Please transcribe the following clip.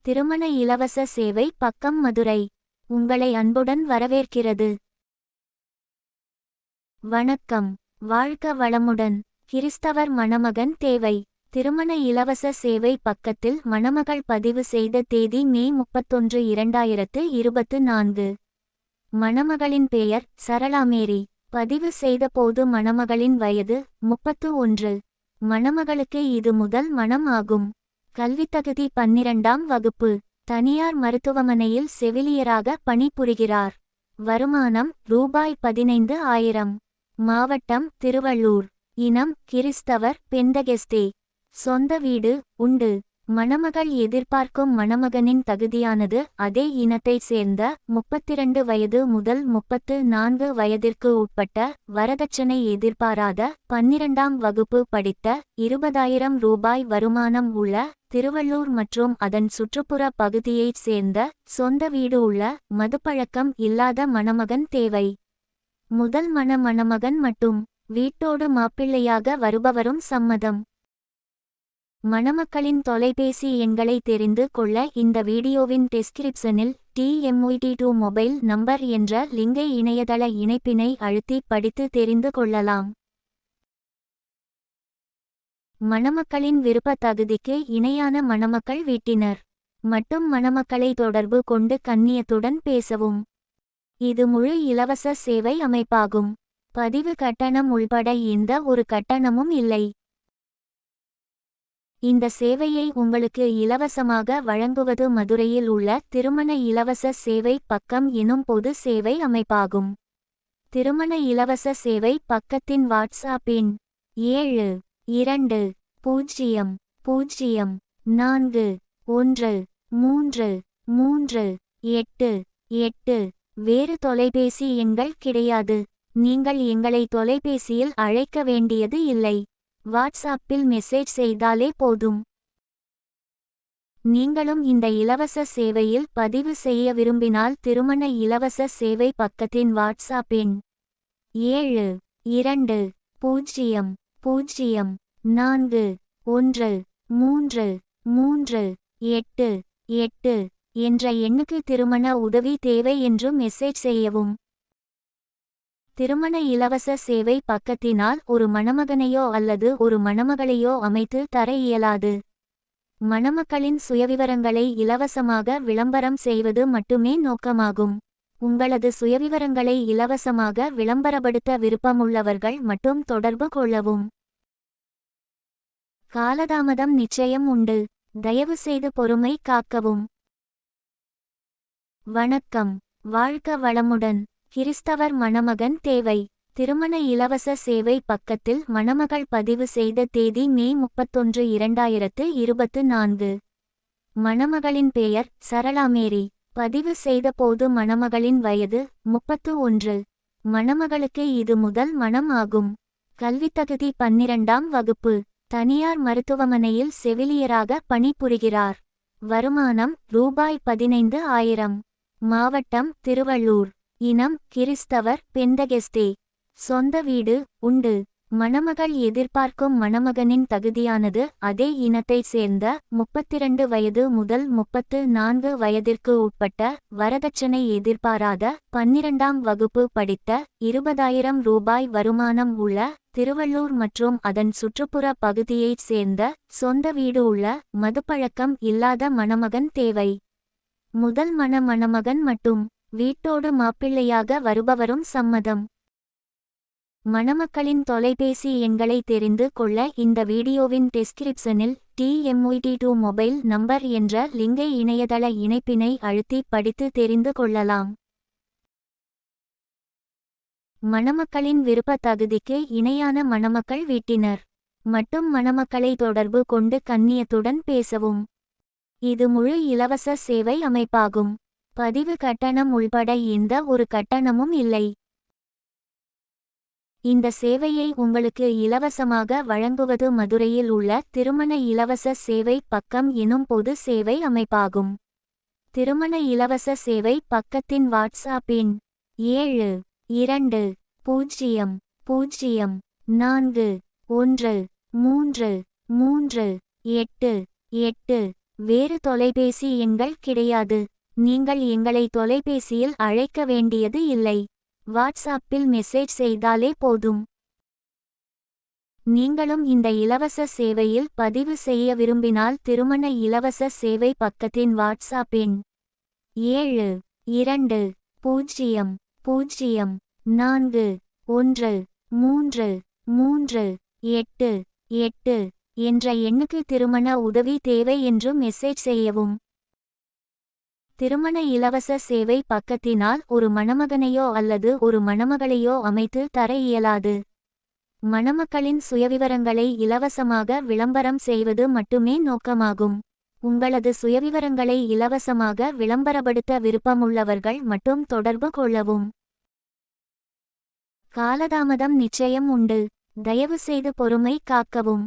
திருமண இலவச சேவை பக்கம் மதுரை உங்களை அன்புடன் வரவேற்கிறது. வணக்கம். வாழ்க வளமுடன். கிறிஸ்தவர் மணமகன் தேவை. திருமண இலவச சேவை பக்கத்தில் மணமகள் பதிவு செய்த தேதி மே 31, 2024. மணமகளின் பெயர் சரளாமேரி. பதிவு செய்தபோது மணமகளின் வயது 31. மணமகளுக்கு இது முதல் மணம் ஆகும். கல்வித்தகுதி 12ஆம் வகுப்பு. தனியார் மருத்துவமனையில் செவிலியராக பணிபுரிகிறார். வருமானம் ரூபாய் 15,000. மாவட்டம் திருவள்ளூர். இனம் கிறிஸ்தவர் பெந்தகெஸ்தே. சொந்த வீடு உண்டு. மணமகள் எதிர்பார்க்கும் மணமகனின் தகுதியானது அதே இனத்தைச் சேர்ந்த 32 வயது முதல் 34 வயதிற்கு உட்பட்ட, வரதட்சணை எதிர்பாராத, 12ஆம் வகுப்பு படித்த, 20,000 ரூபாய் வருமானம் உள்ள, திருவள்ளூர் மற்றும் அதன் சுற்றுப்புற பகுதியைச் சேர்ந்த, சொந்த வீடு உள்ள, மதுப்பழக்கம் இல்லாத மணமகன் தேவை. முதல் மணமகன் மட்டும். வீட்டோடு மாப்பிள்ளையாக வருபவரும் சம்மதம். மணமக்களின் தொலைபேசி எண்களை தெரிந்து கொள்ள இந்த வீடியோவின் டெஸ்கிரிப்ஷனில் TMUT2 மொபைல் நம்பர் என்ற லிங்கை இணையதள இணைப்பினை அழுத்தி படித்து தெரிந்து கொள்ளலாம். மணமக்களின் விருப்ப தகுதிக்கு இணையான மணமக்கள் வீட்டினர் மட்டும் மணமக்களை தொடர்பு கொண்டு கண்ணியத்துடன் பேசவும். இது முழு இலவச சேவை அமைப்பாகும். பதிவு கட்டணம் உள்பட எந்த ஒரு கட்டணமும் இல்லை. இந்த சேவையை உங்களுக்கு இலவசமாக வழங்குவது மதுரையில் உள்ள திருமண இலவச சேவை பக்கம் எனும் பொது சேவை அமைப்பாகும். திருமண இலவச சேவை பக்கத்தின் வாட்ஸ்அப் எண் 7200413388. வேறு தொலைபேசி எண்கள் கிடையாது. நீங்கள் எங்களை தொலைபேசியில் அழைக்க வேண்டியது இல்லை. வாட்ஸ்அப்பில் மெசேஜ் செய்தாலே போதும். நீங்களும் இந்த இலவச சேவையில் பதிவு செய்ய விரும்பினால் திருமண இலவச சேவை பக்கத்தின் வாட்ஸ்அப் எண் 7200413388 என்ற எண்ணுக்கு திருமண உதவி தேவை என்று மெசேஜ் செய்யவும். திருமண இலவச சேவை பக்கத்தினால் ஒரு மணமகனையோ அல்லது ஒரு மணமகளையோ அமைத்து தர இயலாது. மணமக்களின் சுயவிவரங்களை இலவசமாக விளம்பரம் செய்வது மட்டுமே நோக்கமாகும். உங்களது சுயவிவரங்களை இலவசமாக விளம்பரப்படுத்த விருப்பமுள்ளவர்கள் மட்டும் தொடர்பு கொள்ளவும். காலதாமதம் நிச்சயம் உண்டு. தயவு செய்து பொறுமை காக்கவும். வணக்கம். வாழ்க வளமுடன். கிறிஸ்தவர் மணமகன் தேவை. திருமண இலவச சேவை பக்கத்தில் மணமகள் பதிவு செய்த தேதி மே 31, 2024. மணமகளின் பெயர் சரளாமேரி. பதிவு செய்தபோது மணமகளின் வயது 31. மணமகளுக்கு இது முதல் மணம் ஆகும். கல்வித்தகுதி 12ஆம் வகுப்பு. தனியார் மருத்துவமனையில் செவிலியராக பணிபுரிகிறார். வருமானம் ரூபாய் 15,000. மாவட்டம் திருவள்ளூர். இனம் கிறிஸ்தவர் பெந்தகெஸ்தே. சொந்த வீடு உண்டு. மணமகள் எதிர்பார்க்கும் மணமகனின் தகுதியானது அதே இனத்தைச் சேர்ந்த, 32 வயது முதல் 34 வயதிற்கு உட்பட்ட, வரதட்சணை எதிர்பாராத, 12ஆம் வகுப்பு படித்த, 20,000 ரூபாய் வருமானம் உள்ள, திருவள்ளூர் மற்றும் அதன் சுற்றுப்புற பகுதியைச் சேர்ந்த, சொந்த வீடு உள்ள, மதுப்பழக்கம் இல்லாத மணமகன் தேவை. முதல் மணமகன் மட்டும். வீட்டோடு மாப்பிள்ளையாக வருபவரும் சம்மதம். மணமக்களின் தொலைபேசி எண்களை தெரிந்து கொள்ள இந்த வீடியோவின் டெஸ்கிரிப்ஷனில் TMUT2 மொபைல் நம்பர் என்ற லிங்கை இணையதள இணைப்பினை அழுத்தி படித்து தெரிந்து கொள்ளலாம். மணமக்களின் விருப்ப தகுதிக்கு இணையான மணமக்கள் வீட்டினர் மட்டும் மணமக்களை தொடர்பு கொண்டு கண்ணியத்துடன் பேசவும். இது முழு இலவச சேவை அமைப்பாகும். பதிவு கட்டணம் உள்பட எந்த ஒரு கட்டணமும் இல்லை. இந்த சேவையை உங்களுக்கு இலவசமாக வழங்குவது மதுரையில் உள்ள திருமண இலவச சேவை பக்கம் எனும் பொது சேவை அமைப்பாகும். திருமண இலவச சேவை பக்கத்தின் வாட்ஸ்அப் எண் 7200413388. வேறு தொலைபேசி எண்கள் கிடையாது. நீங்கள் எங்களை தொலைபேசியில் அழைக்க வேண்டியது இல்லை. வாட்ஸ்ஆப்பில் மெசேஜ் செய்தாலே போதும். நீங்களும் இந்த இலவச சேவையில் பதிவு செய்ய விரும்பினால் திருமண இலவச சேவை பக்கத்தின் வாட்ஸ்ஆப் எண் 7200413338 என்ற எண்ணுக்கு திருமண உதவி தேவை என்று மெசேஜ் செய்யவும். திருமண இலவச சேவை பக்கத்தினால் ஒரு மணமகனையோ அல்லது ஒரு மணமகளையோ அமைத்து தர இயலாது. மணமக்களின் சுயவிவரங்களை இலவசமாக விளம்பரம் செய்வது மட்டுமே நோக்கமாகும். உங்களது சுயவிவரங்களை இலவசமாக விளம்பரப்படுத்த விருப்பமுள்ளவர்கள் மட்டும் தொடர்பு கொள்ளவும். காலதாமதம் நிச்சயம் உண்டு. தயவுசெய்து பொறுமை காக்கவும்.